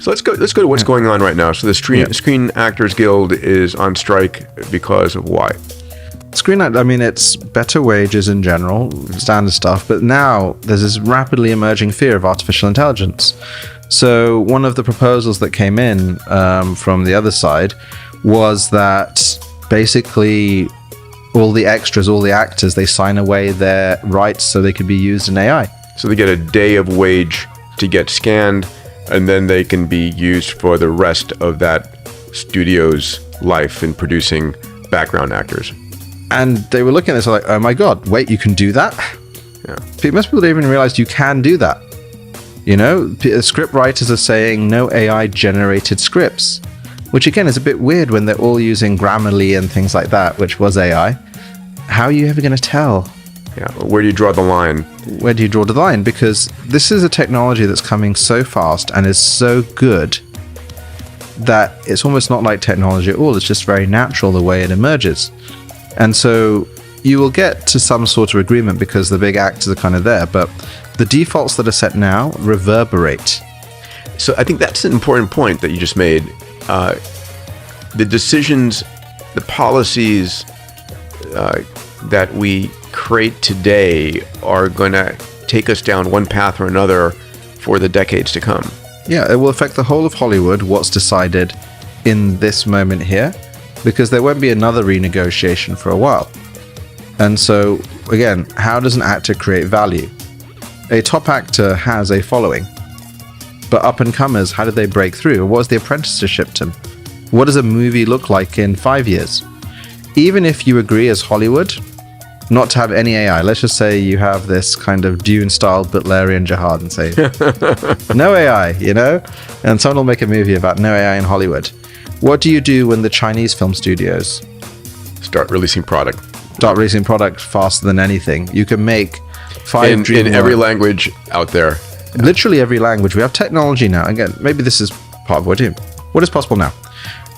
So let's go to what's going on right now. So the Screen Actors Guild is on strike because of why? It's better wages in general, standard stuff, but now there's this rapidly emerging fear of artificial intelligence. So one of the proposals that came in from the other side was that basically all the extras, all the actors, they sign away their rights so they could be used in AI. So they get a day of wage to get scanned, and then they can be used for the rest of that studio's life in producing background actors. And they were looking at this like, oh my God, wait, you can do that? Yeah. Most people don't even realize you can do that. Script writers are saying no AI generated scripts, which again is a bit weird when they're all using Grammarly and things like that, which was AI. How are you ever going to tell? Yeah, where do you draw the line? Where do you draw the line? Because this is a technology that's coming so fast and is so good that it's almost not like technology at all. It's just very natural the way it emerges. And so you will get to some sort of agreement because the big actors are kind of there, but the defaults that are set now reverberate. So I think that's an important point that you just made. The decisions, the policies that we create today are going to take us down one path or another for the decades to come. Yeah, it will affect the whole of Hollywood, what's decided in this moment here, because there won't be another renegotiation for a while. And so, again, how does an actor create value? A top actor has a following, but up-and-comers, how do they break through? What is the apprenticeship to? What does a movie look like in 5 years? Even if you agree as Hollywood not to have any AI, let's just say you have this kind of Dune-style Butlerian jihad and say, no AI, and someone will make a movie about no AI in Hollywood. What do you do when the Chinese film studios start releasing product faster than anything? You can make in every language out there. Literally every language. We have technology now. Again, maybe this is part of what we do. What is possible now?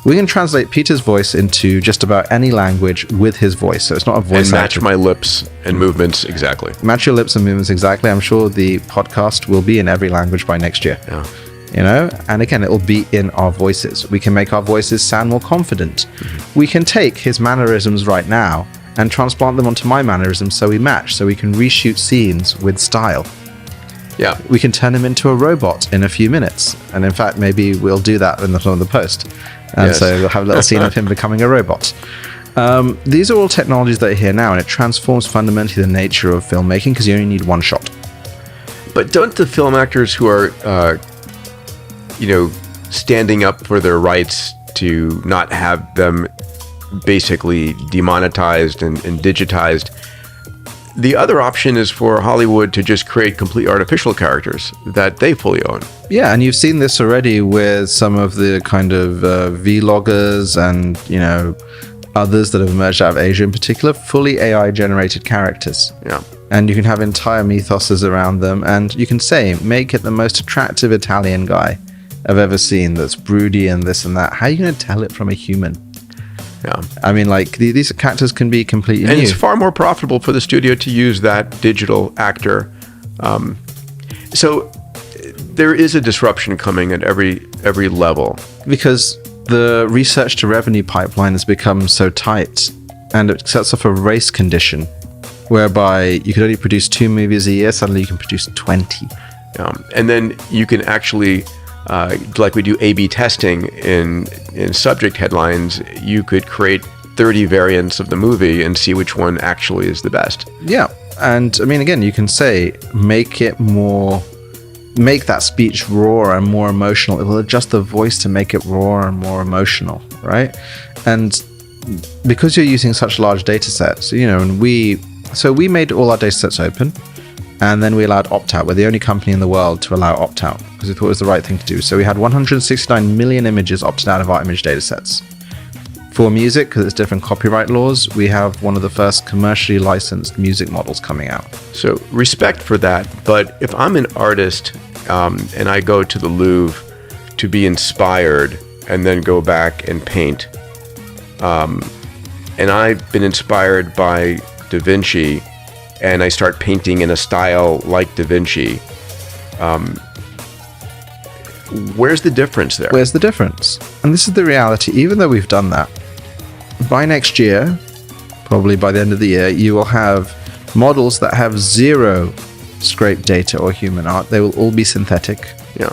We can translate Peter's voice into just about any language with his voice. So it's not a voice and match my lips and movements exactly. Match your lips and movements exactly. I'm sure the podcast will be in every language by next year. Yeah. And again, it will be in our voices. We can make our voices sound more confident. We can take his mannerisms right now and transplant them onto my mannerisms so we match, so we can reshoot scenes with style. Yeah. We can turn him into a robot in a few minutes. And in fact, maybe we'll do that in the post. And so we'll have a little scene of him becoming a robot. These are all technologies that are here now, and it transforms fundamentally the nature of filmmaking because you only need one shot. But don't the film actors who are, standing up for their rights to not have them basically demonetized and digitized, the other option is for Hollywood to just create complete artificial characters that they fully own. Yeah, and you've seen this already with some of the kind of vloggers and, others that have emerged out of Asia in particular, fully AI-generated characters. Yeah. And you can have entire mythoses around them, and you can say, make it the most attractive Italian guy I've ever seen that's broody and this and that. How are you going to tell it from a human? Yeah. I mean, these characters can be completely new. And it's far more profitable for the studio to use that digital actor. So there is a disruption coming at every level. Because the research to revenue pipeline has become so tight, and it sets off a race condition whereby you could only produce 2 movies a year, suddenly you can produce 20. And then you can actually, like we do A/B testing in subject headlines, you could create 30 variants of the movie and see which one actually is the best. Yeah. And I mean, again, you can say, make that speech raw and more emotional. It will adjust the voice to make it raw and more emotional, right? And because you're using such large data sets, and we made all our data sets open, and then we allowed opt-out. We're the only company in the world to allow opt-out because we thought it was the right thing to do. So we had 169 million images opted out of our image data sets. For music, because it's different copyright laws, we have one of the first commercially licensed music models coming out. So respect for that. But if I'm an artist and I go to the Louvre to be inspired and then go back and paint, and I've been inspired by Da Vinci, and I start painting in a style like Da Vinci, where's the difference there? Where's the difference? And this is the reality. Even though we've done that, by next year, probably by the end of the year, you will have models that have zero scraped data or human art. They will all be synthetic. Yeah.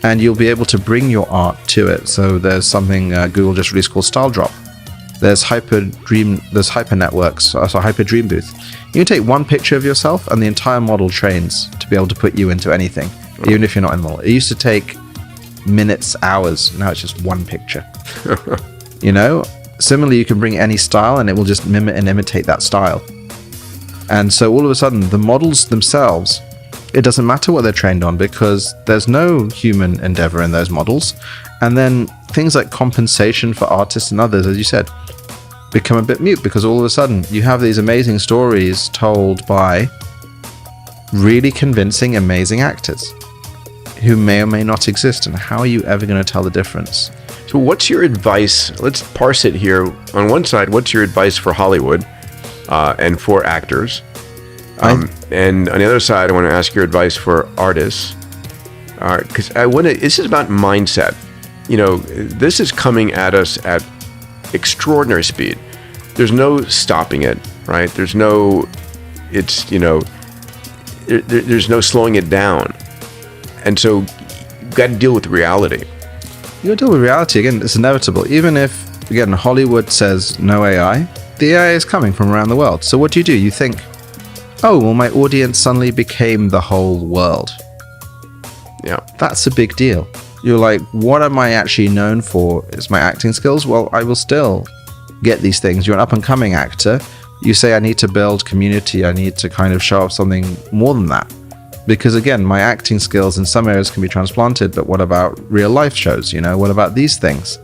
And you'll be able to bring your art to it. So there's something Google just released called Style Drop. There's hyper networks, so Hyper Dream Booth. You can take one picture of yourself and the entire model trains to be able to put you into anything, even if you're not in the model. It used to take minutes, hours. Now it's just one picture. You know? Similarly, you can bring any style and it will just mimic and imitate that style. And so all of a sudden, the models themselves, it doesn't matter what they're trained on because there's no human endeavor in those models. And then things like compensation for artists and others, as you said, become a bit mute because all of a sudden you have these amazing stories told by really convincing, amazing actors who may or may not exist. And how are you ever going to tell the difference? So what's your advice? Let's parse it here. On one side, what's your advice for Hollywood and for actors? And on the other side, I want to ask your advice for artists. Because this is about mindset. You know, this is coming at us at extraordinary speed. There's no stopping it, right? There's no slowing it down. And so you've got to deal with reality. You got to deal with reality. Again, it's inevitable. Even if, again, Hollywood says no AI, the AI is coming from around the world. So what do? You think, oh, well, my audience suddenly became the whole world. Yeah. That's a big deal. You're like, what am I actually known for? Is my acting skills? Well, I will still get these things. You're an up-and-coming actor. You say, I need to build community. I need to kind of show off something more than that. Because again, my acting skills in some areas can be transplanted, but what about real life shows? You know, what about these things?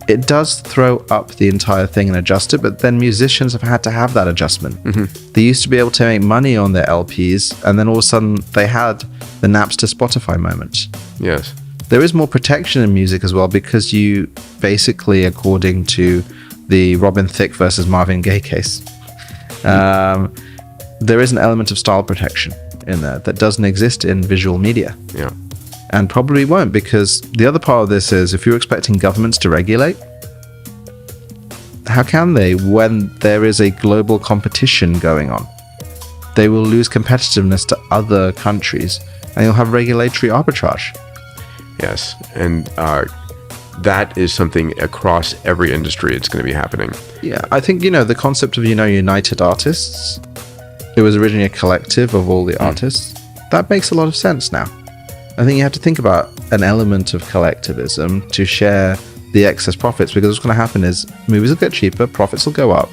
It does throw up the entire thing and adjust it, but then musicians have had to have that adjustment. Mm-hmm. They used to be able to make money on their LPs, and then all of a sudden they had the Napster Spotify moment. Yes. There is more protection in music as well, because you basically, according to the Robin Thicke versus Marvin Gaye case, there is an element of style protection in there that doesn't exist in visual media. Yeah. And probably won't, because the other part of this is if you're expecting governments to regulate, how can they when there is a global competition going on? They will lose competitiveness to other countries and you'll have regulatory arbitrage. Yes. And that is something across every industry. It's going to be happening. Yeah. I think, the concept of, United Artists, it was originally a collective of all the artists. That makes a lot of sense now. I think you have to think about an element of collectivism to share the excess profits, because what's going to happen is movies will get cheaper, profits will go up.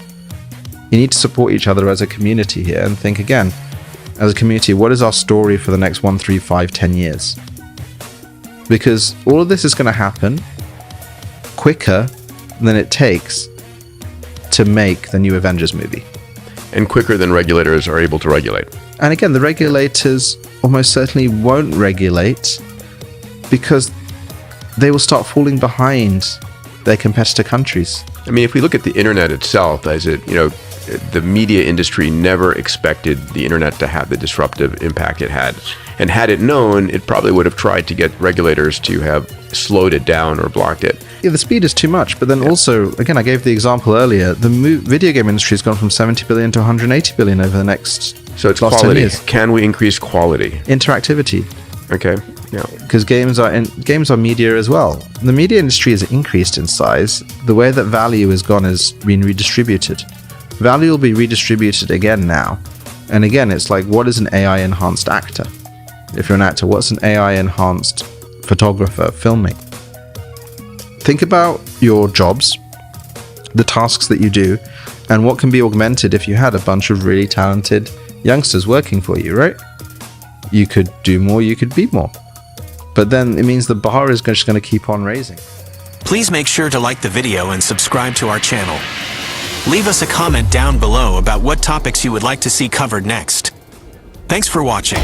You need to support each other as a community here and think again, as a community, what is our story for the next 1, 3, 5, 10 years? Because all of this is going to happen quicker than it takes to make the new Avengers movie. And quicker than regulators are able to regulate. And again, the regulators almost certainly won't regulate because they will start falling behind their competitor countries. I mean, if we look at the internet itself, the media industry never expected the internet to have the disruptive impact it had. And had it known, it probably would have tried to get regulators to have slowed it down or blocked it. Yeah, the speed is too much. But then also, again, I gave the example earlier, the video game industry has gone from 70 billion to 180 billion over the next So it's last 10 quality. years. Can we increase quality? Interactivity. Okay. Yeah. Because games are media as well. The media industry has increased in size. The way that value has gone is being redistributed. Value will be redistributed again now. And again, it's like, what is an AI-enhanced actor? If you're an actor, what's an AI-enhanced photographer, filmmaker? Think about your jobs, the tasks that you do, and what can be augmented if you had a bunch of really talented youngsters working for you, right? You could do more, you could be more. But then it means the bar is just going to keep on raising. Please make sure to like the video and subscribe to our channel. Leave us a comment down below about what topics you would like to see covered next. Thanks for watching.